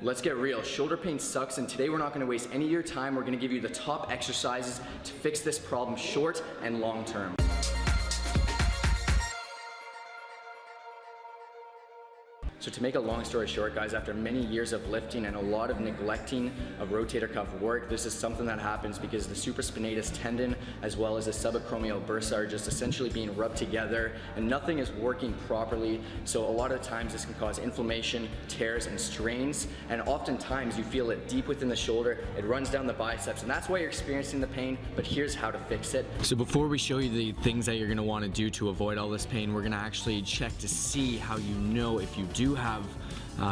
Let's get real, shoulder pain sucks, and today we're not gonna waste any of your time. We're gonna give you the top exercises to fix this problem short and long term. So to make a long story short, guys, after many years of lifting and a lot of neglecting of rotator cuff work, this is something that happens because the supraspinatus tendon as well as the subacromial bursa are just essentially being rubbed together and nothing is working properly. So a lot of times this can cause inflammation, tears, and strains, and oftentimes you feel it deep within the shoulder. It runs down the biceps, and that's why you're experiencing the pain, but here's how to fix it. So before we show you the things that you're gonna wanna do to avoid all this pain, we're gonna actually check to see how you know if you do have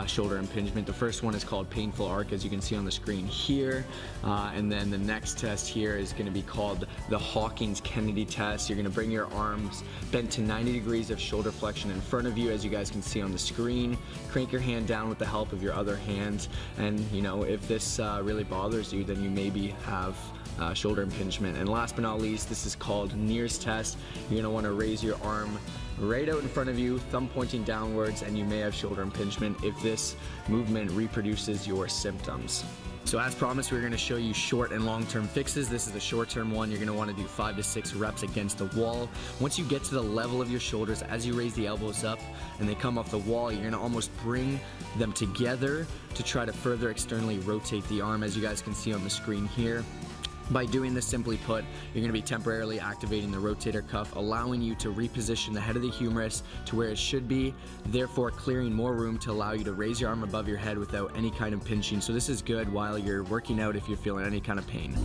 shoulder impingement. The first one is called painful arc, as you can see on the screen here, and then the next test here is going to be called the Hawkins-Kennedy test. You're going to bring your arms bent to 90 degrees of shoulder flexion in front of you, as you guys can see on the screen. Crank your hand down with the help of your other hand, and you know, if this really bothers you, then you maybe have shoulder impingement. And last but not least, this is called Neer's test. You're going to want to raise your arm right out in front of you, thumb pointing downwards, and you may have shoulder impingement if this movement reproduces your symptoms. So as promised, we're going to show you short and long-term fixes. This is the short-term one. You're going to want to do 5 to 6 reps against the wall. Once you get to the level of your shoulders, as you raise the elbows up and they come off the wall, you're going to almost bring them together to try to further externally rotate the arm, as you guys can see on the screen here. By doing this, simply put, you're going to be temporarily activating the rotator cuff, allowing you to reposition the head of the humerus to where it should be, therefore clearing more room to allow you to raise your arm above your head without any kind of pinching. So this is good while you're working out if you're feeling any kind of pain.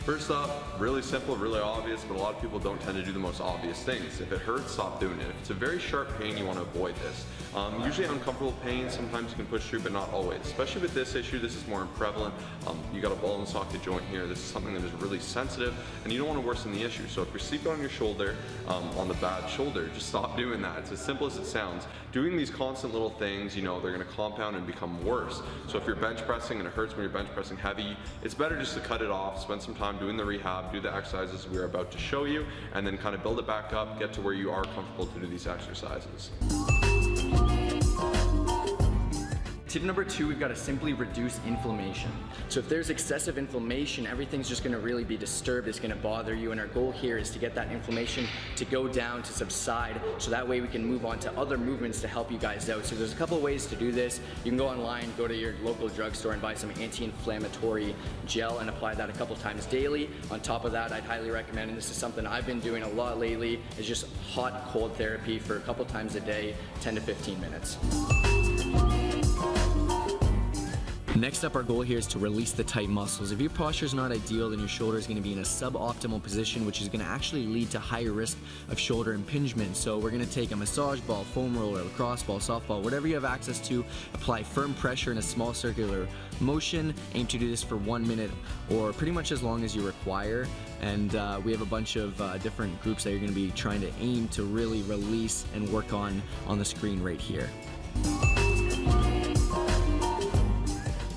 First off, really simple, really obvious, but a lot of people don't tend to do the most obvious things. If it hurts, stop doing it. If it's a very sharp pain, you want to avoid this. Usually uncomfortable pain, sometimes you can push through, but not always. Especially with this issue, this is more prevalent. You got a ball and socket joint here. This is something that is really sensitive, and you don't want to worsen the issue. So if you're sleeping on your shoulder, on the bad shoulder, just stop doing that. It's as simple as it sounds. Doing these constant little things, you know, they're going to compound and become worse. So if you're bench pressing and it hurts when you're bench pressing heavy, it's better just to cut it off, spend some time doing the rehab, do the exercises we're about to show you, and then kind of build it back up, get to where you are comfortable to do these exercises. Tip number 2, we've got to simply reduce inflammation. So if there's excessive inflammation, everything's just going to really be disturbed. It's going to bother you, and our goal here is to get that inflammation to go down, to subside, so that way we can move on to other movements to help you guys out. So there's a couple of ways to do this. You can go online, go to your local drugstore and buy some anti-inflammatory gel and apply that a couple times daily. On top of that, I'd highly recommend, and this is something I've been doing a lot lately, is just hot cold therapy for a couple times a day, 10 to 15 minutes. Next up, our goal here is to release the tight muscles. If your posture is not ideal, then your shoulder is going to be in a suboptimal position, which is going to actually lead to higher risk of shoulder impingement. So we're going to take a massage ball, foam roller, lacrosse ball, softball, whatever you have access to, apply firm pressure in a small circular motion. Aim to do this for 1 minute or pretty much as long as you require. And we have a bunch of different groups that you're going to be trying to aim to really release and work on the screen right here.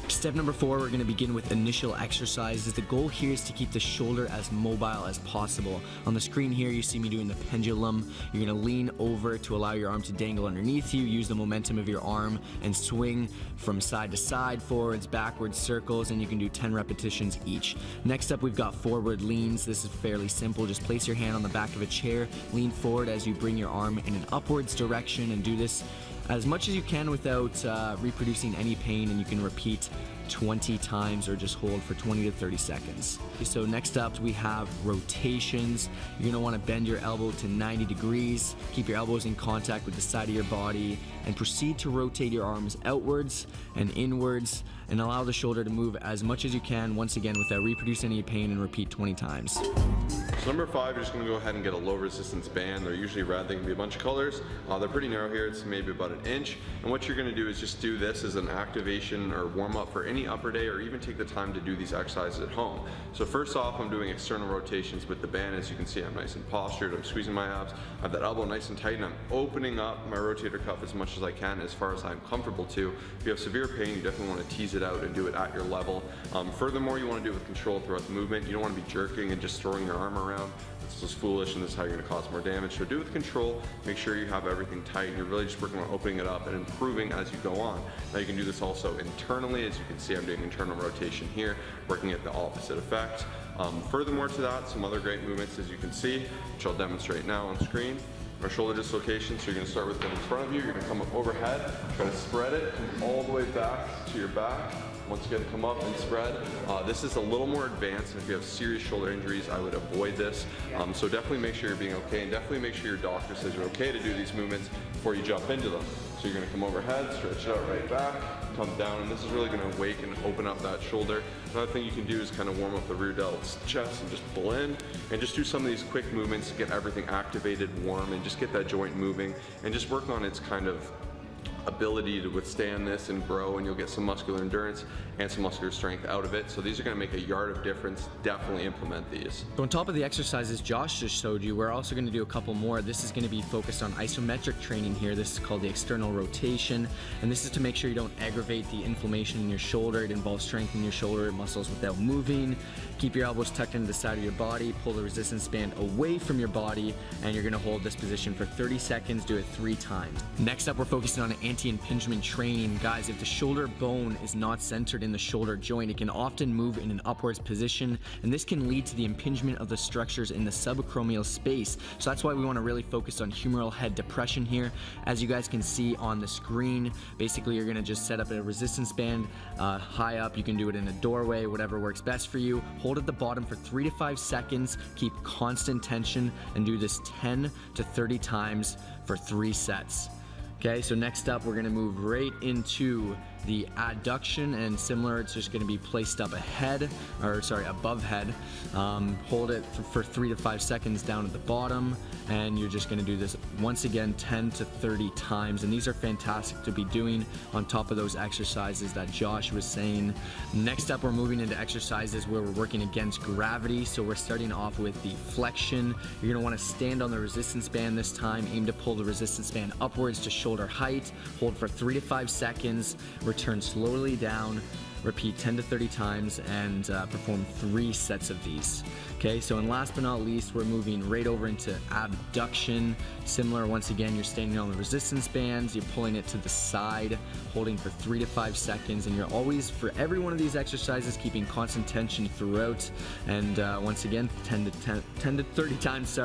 Step number 4, we're going to begin with initial exercises. The goal here is to keep the shoulder as mobile as possible. On the screen here, you see me doing the pendulum. You're going to lean over to allow your arm to dangle underneath you. Use the momentum of your arm and swing from side to side, forwards, backwards, circles, and you can do 10 repetitions each. Next up, we've got forward leans. This is fairly simple. Just place your hand on the back of a chair, lean forward as you bring your arm in an upwards direction, and do this as much as you can without reproducing any pain, and you can repeat 20 times or just hold for 20 to 30 seconds. So next up, we have rotations. You're going to want to bend your elbow to 90 degrees, keep your elbows in contact with the side of your body, and proceed to rotate your arms outwards and inwards, and allow the shoulder to move as much as you can, once again without reproducing any pain, and repeat 20 times. So number 5, you're just going to go ahead and get a low resistance band. They're usually red. They can be a bunch of colors. They're pretty narrow here. It's maybe about 1 inch. And what you're going to do is just do this as an activation or warm up for any upper day, or even take the time to do these exercises at home. So first off, I'm doing external rotations with the band. As you can see, I'm nice and postured. I'm squeezing my abs. I have that elbow nice and tight, and I'm opening up my rotator cuff as much as I can, as far as I'm comfortable to. If you have severe pain, you definitely want to tease it out and do it at your level. Furthermore, you want to do it with control throughout the movement. You don't want to be jerking and just throwing your arm around. around. This is foolish and this is how you're going to cause more damage. So do it with control, make sure you have everything tight, and you're really just working on opening it up and improving as you go on. Now you can do this also internally. As you can see, I'm doing internal rotation here, working at the opposite effect. Furthermore to that, some other great movements, as you can see, which I'll demonstrate now on screen, are shoulder dislocation. So you're going to start with them in front of you, you're going to come up overhead, try to spread it, come all the way back to your back. Once again, come up and spread. This is a little more advanced, and if you have serious shoulder injuries, I would avoid this. So definitely make sure you're being okay, and definitely make sure your doctor says you're okay to do these movements before you jump into them. So you're going to come overhead, stretch it out right back, come down, and this is really going to awaken and open up that shoulder. Another thing you can do is kind of warm up the rear delt's chest and just pull in, and just do some of these quick movements to get everything activated, warm, and just get that joint moving, and just work on its kind of ability to withstand this and grow, and you'll get some muscular endurance and some muscular strength out of it. So these are going to make a yard of difference. Definitely implement these. So on top of the exercises Josh just showed you, we're also going to do a couple more. This is going to be focused on isometric training here. This is called the external rotation, and this is to make sure you don't aggravate the inflammation in your shoulder. It involves strengthening your shoulder muscles without moving. Keep your elbows tucked into the side of your body, pull the resistance band away from your body, and you're going to hold this position for 30 seconds, do it 3 times. Next up, we're focusing on anti-impingement training. Guys, if the shoulder bone is not centered in the shoulder joint, it can often move in an upwards position, and this can lead to the impingement of the structures in the subacromial space. So that's why we want to really focus on humeral head depression here. As you guys can see on the screen, basically you're going to just set up a resistance band high up. You can do it in a doorway, whatever works best for you. Hold at the bottom for 3 to 5 seconds, keep constant tension, and do this 10 to 30 times for 3 sets. Okay, so next up we're going to move right into the adduction, and similar, it's just going to be placed up above head. Hold it for 3 to 5 seconds down at the bottom, and you're just going to do this once again 10 to 30 times, and these are fantastic to be doing on top of those exercises that Josh was saying. Next up, we're moving into exercises where we're working against gravity. So we're starting off with the flexion. You're going to want to stand on the resistance band this time, aim to pull the resistance band upwards to shoulder height, hold for 3 to 5 seconds, return slowly down, repeat 10 to 30 times, and perform 3 sets of these. Okay, so and last but not least, we're moving right over into abduction. Similar, once again, you're standing on the resistance bands, you're pulling it to the side, holding for 3 to 5 seconds, and you're always, for every one of these exercises, keeping constant tension throughout. And once again, 10 to 30 times,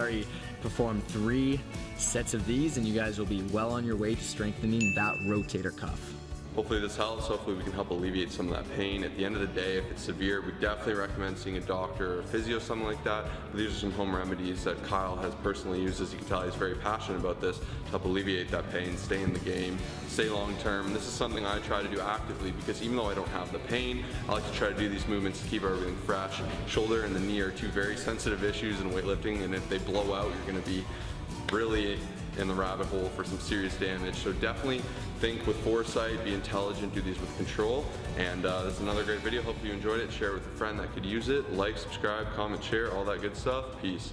perform 3 sets of these, and you guys will be well on your way to strengthening that rotator cuff. Hopefully this helps. Hopefully we can help alleviate some of that pain. At the end of the day, if it's severe, we definitely recommend seeing a doctor or a physio, something like that. But these are some home remedies that Kyle has personally used. As you can tell, he's very passionate about this to help alleviate that pain, stay in the game, stay long term. This is something I try to do actively, because even though I don't have the pain, I like to try to do these movements to keep everything fresh. Shoulder and the knee are 2 very sensitive issues in weightlifting, and if they blow out, you're going to be really in the rabbit hole for some serious damage. So definitely think with foresight, be intelligent, do these with control. And this is another great video. Hope you enjoyed it. Share it with a friend that could use it. Like, subscribe, comment, share, all that good stuff. Peace.